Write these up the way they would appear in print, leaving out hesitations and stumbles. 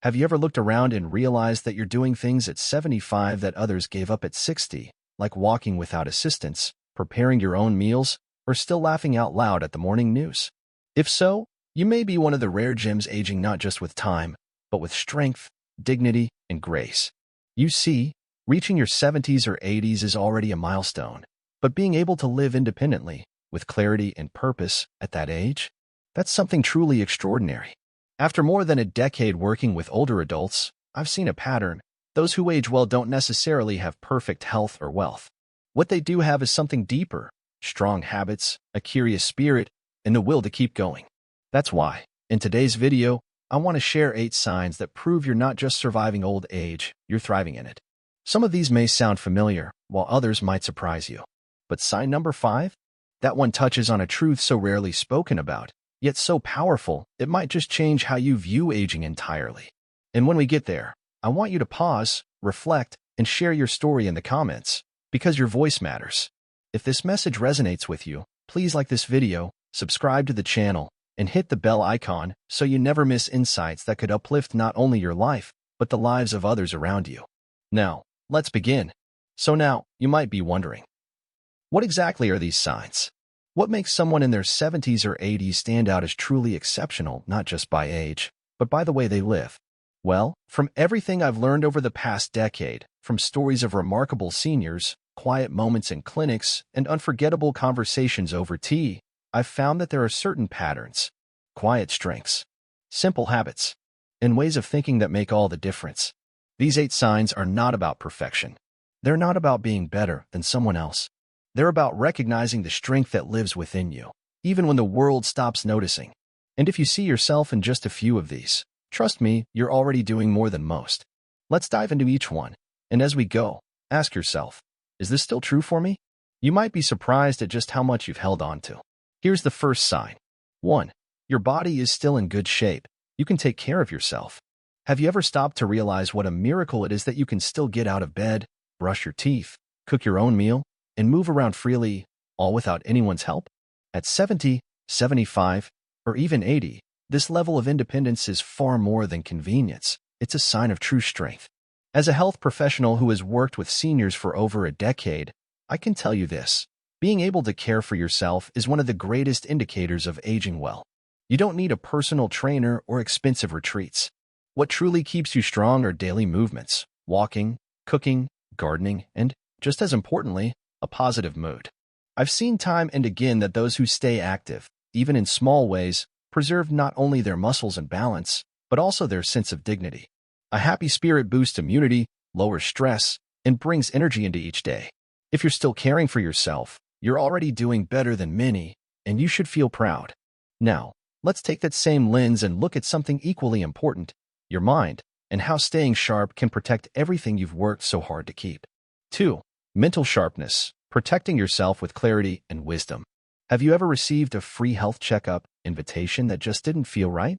Have you ever looked around and realized that you're doing things at 75 that others gave up at 60, like walking without assistance, preparing your own meals, or still laughing out loud at the morning news? If so, you may be one of the rare gems aging not just with time, but with strength, dignity, and grace. You see, reaching your 70s or 80s is already a milestone, but being able to live independently, with clarity and purpose at that age, that's something truly extraordinary. After more than a decade working with older adults, I've seen a pattern. Those who age well don't necessarily have perfect health or wealth. What they do have is something deeper: strong habits, a curious spirit, and the will to keep going. That's why, in today's video, I want to share 8 signs that prove you're not just surviving old age, you're thriving in it. Some of these may sound familiar, while others might surprise you. But sign number 5? That one touches on a truth so rarely spoken about, yet so powerful, it might just change how you view aging entirely. And when we get there, I want you to pause, reflect, and share your story in the comments, because your voice matters. If this message resonates with you, please like this video, subscribe to the channel, and hit the bell icon so you never miss insights that could uplift not only your life, but the lives of others around you. Now, let's begin. So now, you might be wondering, what exactly are these signs? What makes someone in their 70s or 80s stand out as truly exceptional, not just by age, but by the way they live? Well, from everything I've learned over the past decade, from stories of remarkable seniors, quiet moments in clinics, and unforgettable conversations over tea, I've found that there are certain patterns, quiet strengths, simple habits, and ways of thinking that make all the difference. These 8 signs are not about perfection. They're not about being better than someone else. They're about recognizing the strength that lives within you, even when the world stops noticing. And if you see yourself in just a few of these, trust me, you're already doing more than most. Let's dive into each one. And as we go, ask yourself, is this still true for me? You might be surprised at just how much you've held on to. Here's the first sign. 1. Your body is still in good shape. You can take care of yourself. Have you ever stopped to realize what a miracle it is that you can still get out of bed, brush your teeth, cook your own meal, and move around freely, all without anyone's help? At 70, 75, or even 80, this level of independence is far more than convenience. It's a sign of true strength. As a health professional who has worked with seniors for over a decade, I can tell you this: being able to care for yourself is one of the greatest indicators of aging well. You don't need a personal trainer or expensive retreats. What truly keeps you strong are daily movements, walking, cooking, gardening, and, just as importantly, a positive mood. I've seen time and again that those who stay active, even in small ways, preserve not only their muscles and balance, but also their sense of dignity. A happy spirit boosts immunity, lowers stress, and brings energy into each day. If you're still caring for yourself, you're already doing better than many, and you should feel proud. Now, let's take that same lens and look at something equally important: your mind, and how staying sharp can protect everything you've worked so hard to keep. 2. Mental sharpness, protecting yourself with clarity and wisdom. Have you ever received a free health checkup invitation that just didn't feel right?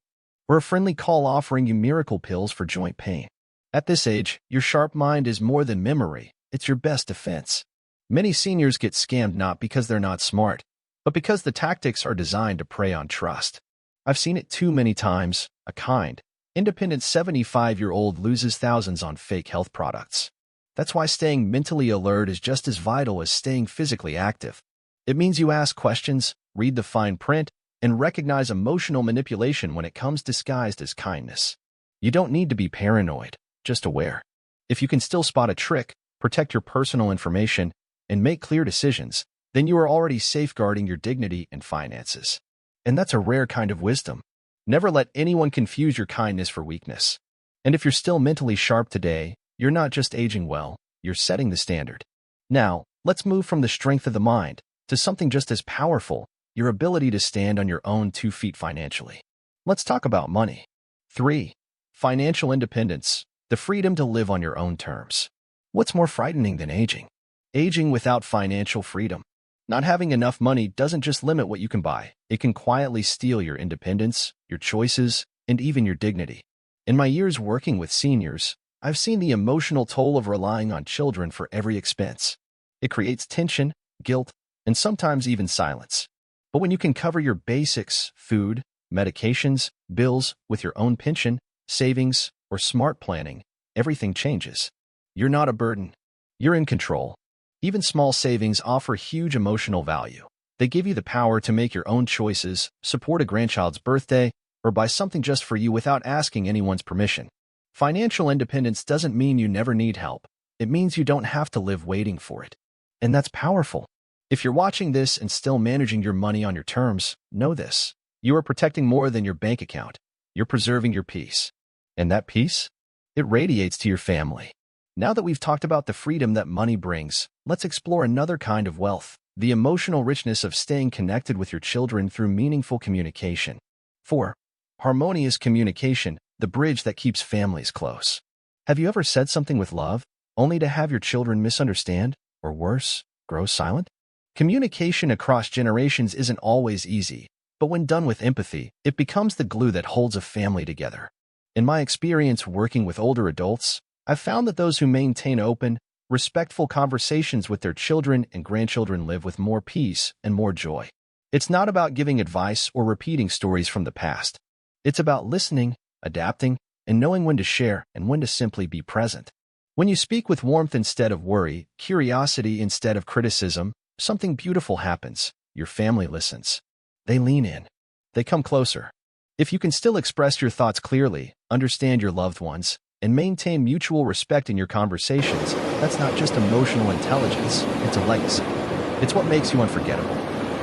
Or a friendly call offering you miracle pills for joint pain? At this age, your sharp mind is more than memory, it's your best defense. Many seniors get scammed not because they're not smart, but because the tactics are designed to prey on trust. I've seen it too many times. A kind, independent 75-year-old loses thousands on fake health products. That's why staying mentally alert is just as vital as staying physically active. It means you ask questions, read the fine print, and recognize emotional manipulation when it comes disguised as kindness. You don't need to be paranoid, just aware. If you can still spot a trick, protect your personal information, and make clear decisions, then you are already safeguarding your dignity and finances. And that's a rare kind of wisdom. Never let anyone confuse your kindness for weakness. And if you're still mentally sharp today, you're not just aging well, you're setting the standard. Now, let's move from the strength of the mind to something just as powerful: your ability to stand on your own 2 feet financially. Let's talk about money. 3. Financial independence, the freedom to live on your own terms. What's more frightening than aging? Aging without financial freedom. Not having enough money doesn't just limit what you can buy, it can quietly steal your independence, your choices, and even your dignity. In my years working with seniors, I've seen the emotional toll of relying on children for every expense. It creates tension, guilt, and sometimes even silence. But when you can cover your basics, food, medications, bills, with your own pension, savings, or smart planning, everything changes. You're not a burden. You're in control. Even small savings offer huge emotional value. They give you the power to make your own choices, support a grandchild's birthday, or buy something just for you without asking anyone's permission. Financial independence doesn't mean you never need help. It means you don't have to live waiting for it. And that's powerful. If you're watching this and still managing your money on your terms, know this. You are protecting more than your bank account. You're preserving your peace. And that peace? It radiates to your family. Now that we've talked about the freedom that money brings, let's explore another kind of wealth, the emotional richness of staying connected with your children through meaningful communication. 4. Harmonious communication, the bridge that keeps families close. Have you ever said something with love, only to have your children misunderstand, or worse, grow silent? Communication across generations isn't always easy, but when done with empathy, it becomes the glue that holds a family together. In my experience working with older adults, I've found that those who maintain open, respectful conversations with their children and grandchildren live with more peace and more joy. It's not about giving advice or repeating stories from the past. It's about listening, adapting, and knowing when to share and when to simply be present. When you speak with warmth instead of worry, curiosity instead of criticism, something beautiful happens. Your family listens. They lean in. They come closer. If you can still express your thoughts clearly, understand your loved ones, and maintain mutual respect in your conversations, that's not just emotional intelligence, it's a legacy. It's what makes you unforgettable.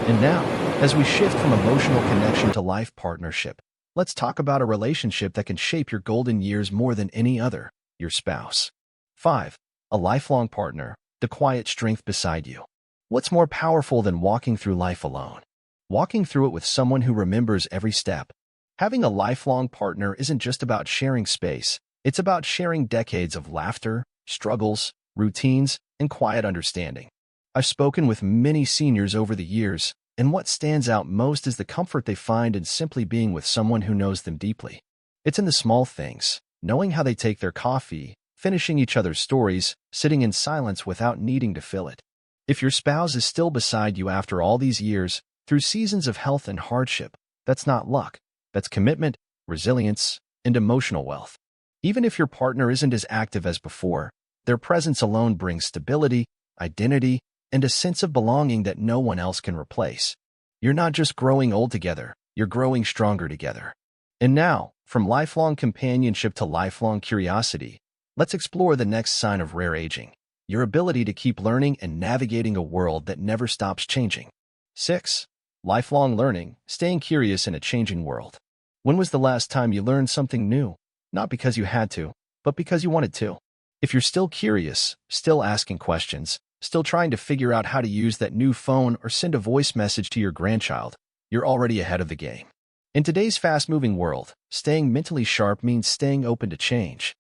And now, as we shift from emotional connection to life partnership, let's talk about a relationship that can shape your golden years more than any other, your spouse. 5. A lifelong partner, the quiet strength beside you. What's more powerful than walking through life alone? Walking through it with someone who remembers every step. Having a lifelong partner isn't just about sharing space. It's about sharing decades of laughter, struggles, routines, and quiet understanding. I've spoken with many seniors over the years, and what stands out most is the comfort they find in simply being with someone who knows them deeply. It's in the small things, knowing how they take their coffee, finishing each other's stories, sitting in silence without needing to fill it. If your spouse is still beside you after all these years, through seasons of health and hardship, that's not luck. That's commitment, resilience, and emotional wealth. Even if your partner isn't as active as before, their presence alone brings stability, identity, and a sense of belonging that no one else can replace. You're not just growing old together, you're growing stronger together. And now, from lifelong companionship to lifelong curiosity, let's explore the next sign of rare aging, your ability to keep learning and navigating a world that never stops changing. 6. Lifelong learning, staying curious in a changing world. When was the last time you learned something new? Not because you had to, but because you wanted to. If you're still curious, still asking questions, still trying to figure out how to use that new phone or send a voice message to your grandchild, you're already ahead of the game. In today's fast-moving world, staying mentally sharp means staying open to change.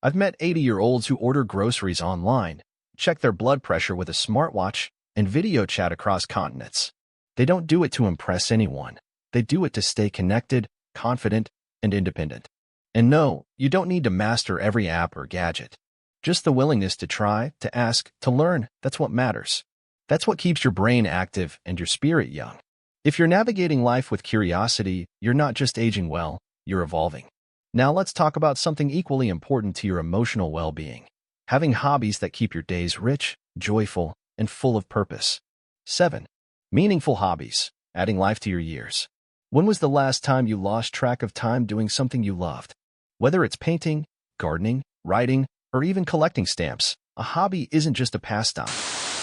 I've met 80-year-olds who order groceries online, check their blood pressure with a smartwatch, and video chat across continents. They don't do it to impress anyone. They do it to stay connected, confident, and independent. And no, you don't need to master every app or gadget. Just the willingness to try, to ask, to learn, that's what matters. That's what keeps your brain active and your spirit young. If you're navigating life with curiosity, you're not just aging well, you're evolving. Now let's talk about something equally important to your emotional well-being. Having hobbies that keep your days rich, joyful, and full of purpose. 7. Meaningful hobbies, adding life to your years. When was the last time you lost track of time doing something you loved? Whether it's painting, gardening, writing, or even collecting stamps, a hobby isn't just a pastime.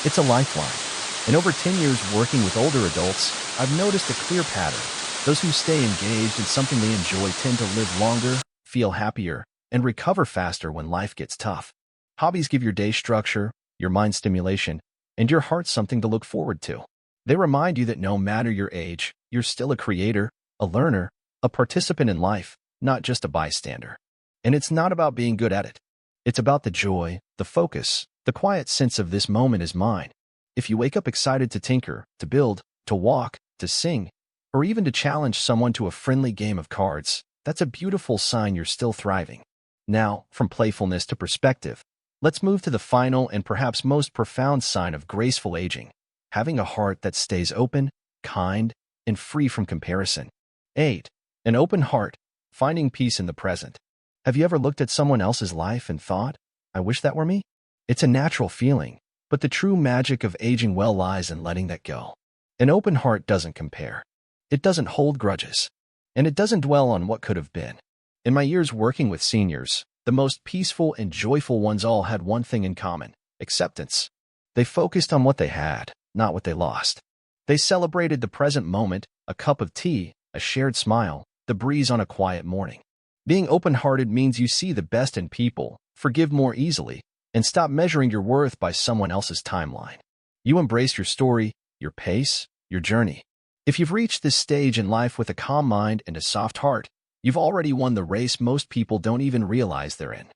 It's a lifeline. In over 10 years working with older adults, I've noticed a clear pattern. Those who stay engaged in something they enjoy tend to live longer, feel happier, and recover faster when life gets tough. Hobbies give your day structure, your mind stimulation, and your heart something to look forward to. They remind you that no matter your age, you're still a creator, a learner, a participant in life, not just a bystander. And it's not about being good at it. It's about the joy, the focus, the quiet sense of this moment is mine. If you wake up excited to tinker, to build, to walk, to sing, or even to challenge someone to a friendly game of cards, that's a beautiful sign you're still thriving. Now, from playfulness to perspective, let's move to the final and perhaps most profound sign of graceful aging. Having a heart that stays open, kind, and free from comparison. 8. An open heart, finding peace in the present. Have you ever looked at someone else's life and thought, I wish that were me? It's a natural feeling, but the true magic of aging well lies in letting that go. An open heart doesn't compare. It doesn't hold grudges. And it doesn't dwell on what could have been. In my years working with seniors, the most peaceful and joyful ones all had one thing in common: acceptance. They focused on what they had, not what they lost. They celebrated the present moment, a cup of tea, a shared smile, the breeze on a quiet morning. Being open-hearted means you see the best in people, forgive more easily, and stop measuring your worth by someone else's timeline. You embrace your story, your pace, your journey. If you've reached this stage in life with a calm mind and a soft heart, you've already won the race most people don't even realize they're in.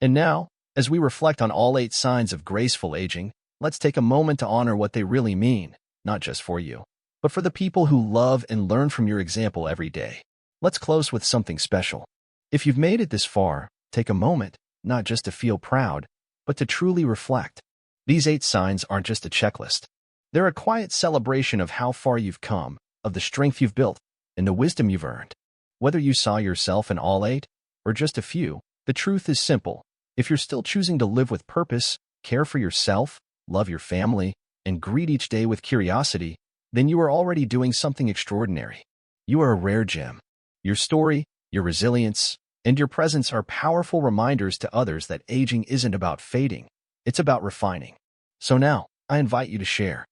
And now, as we reflect on all 8 signs of graceful aging, let's take a moment to honor what they really mean, not just for you, but for the people who love and learn from your example every day. Let's close with something special. If you've made it this far, take a moment, not just to feel proud, but to truly reflect. These 8 signs aren't just a checklist. They're a quiet celebration of how far you've come, of the strength you've built, and the wisdom you've earned. Whether you saw yourself in all 8, or just a few, the truth is simple. If you're still choosing to live with purpose, care for yourself, love your family, and greet each day with curiosity, then you are already doing something extraordinary. You are a rare gem. Your story, your resilience, and your presence are powerful reminders to others that aging isn't about fading, it's about refining. So now, I invite you to share.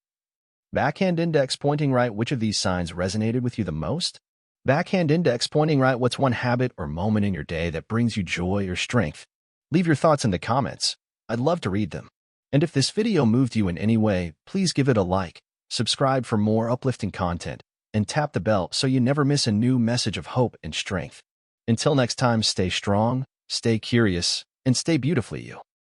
Backhand index pointing right, which of these signs resonated with you the most? Backhand index pointing right, what's one habit or moment in your day that brings you joy or strength? Leave your thoughts in the comments. I'd love to read them. And if this video moved you in any way, please give it a like, subscribe for more uplifting content, and tap the bell so you never miss a new message of hope and strength. Until next time, stay strong, stay curious, and stay beautifully you.